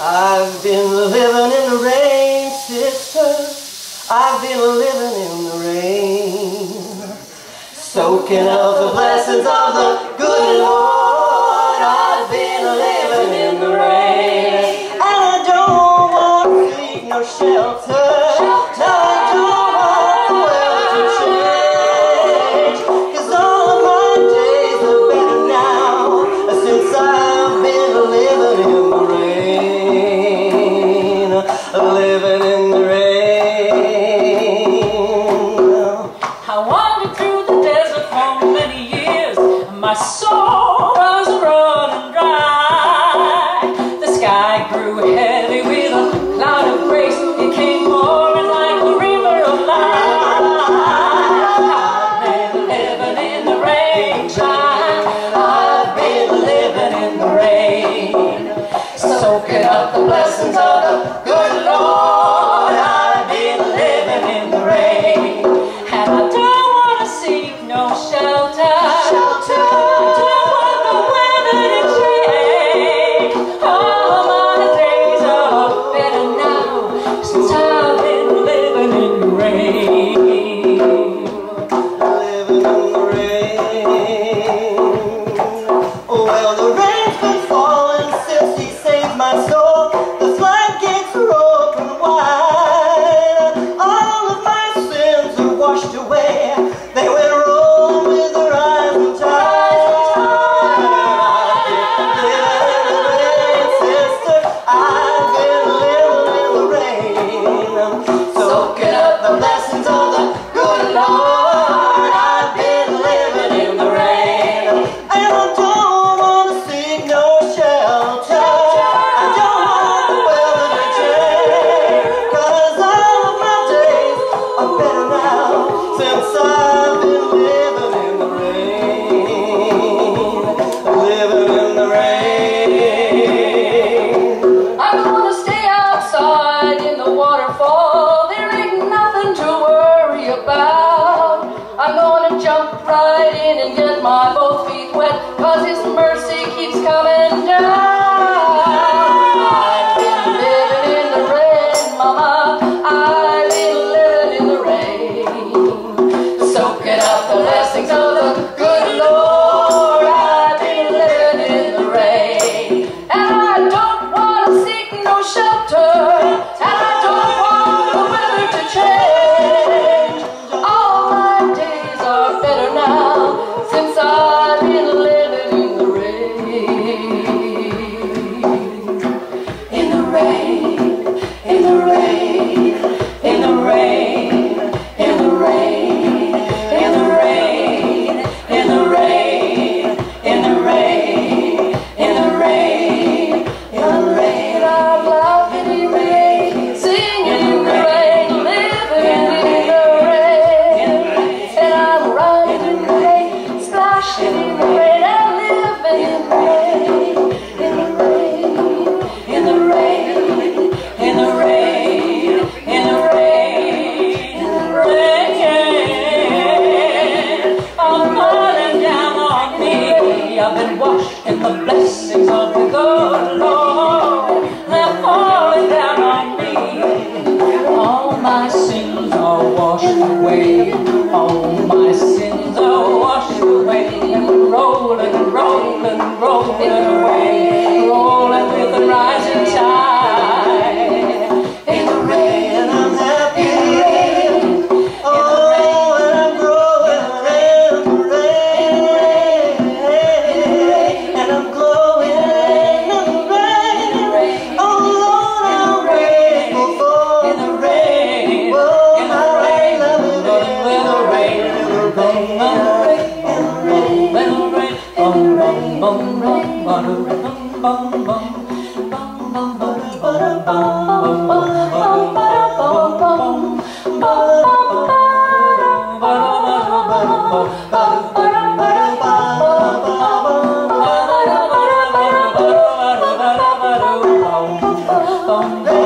I've been living in the rain, sister. I've been living in the rain, soaking up the blessings of the good Lord. I've been living in the rain, and I don't want to seek no shelter. No, I don't want the weather to change, 'cause all of my days are better now since I've been living in the rain, living in the rain. My soul was running dry. The sky grew heavy with a cloud of grace. It came pouring like a river of light. I've been living in the rain, child. I've been living in the rain, soaking up the blessings of the good Lord. I've been living in the rain, and I don't want to seek no shelter. I'm gonna jump right in and get my both feet wet, 'cause His mercy keeps coming down. I've been living in the rain, mama. I've been living in the rain, soaking up the blessings of the good Lord. I've been living in the rain, and I don't want to seek no shelter, and I don't want the weather to change. Since I've been living in the rain, in the rain, in the rain, in the rain, in the rain, in the rain, in the rain, in the rain, in the rain, in the rain. I'm laughing in the rain, singing in the rain, living in the rain, and I'm running in the rain, splashing in the rain, and living in the rain, in the rain, in the rain, in the rain, in the rain, in the rain. I'm falling down on me. I've been washed in the blessings of the good Lord. They're falling down on me. All my sins are washed away. All my sins are washed away, and rolling, rolling, rolling away, rolling with the rising tide. In the rain, I'm happy. In the rain, oh, and I'm growing in the rain, and I'm glowing in the rain. Oh Lord, I'm grateful for in the rain. Oh, my rain, loving in the rain. Oh,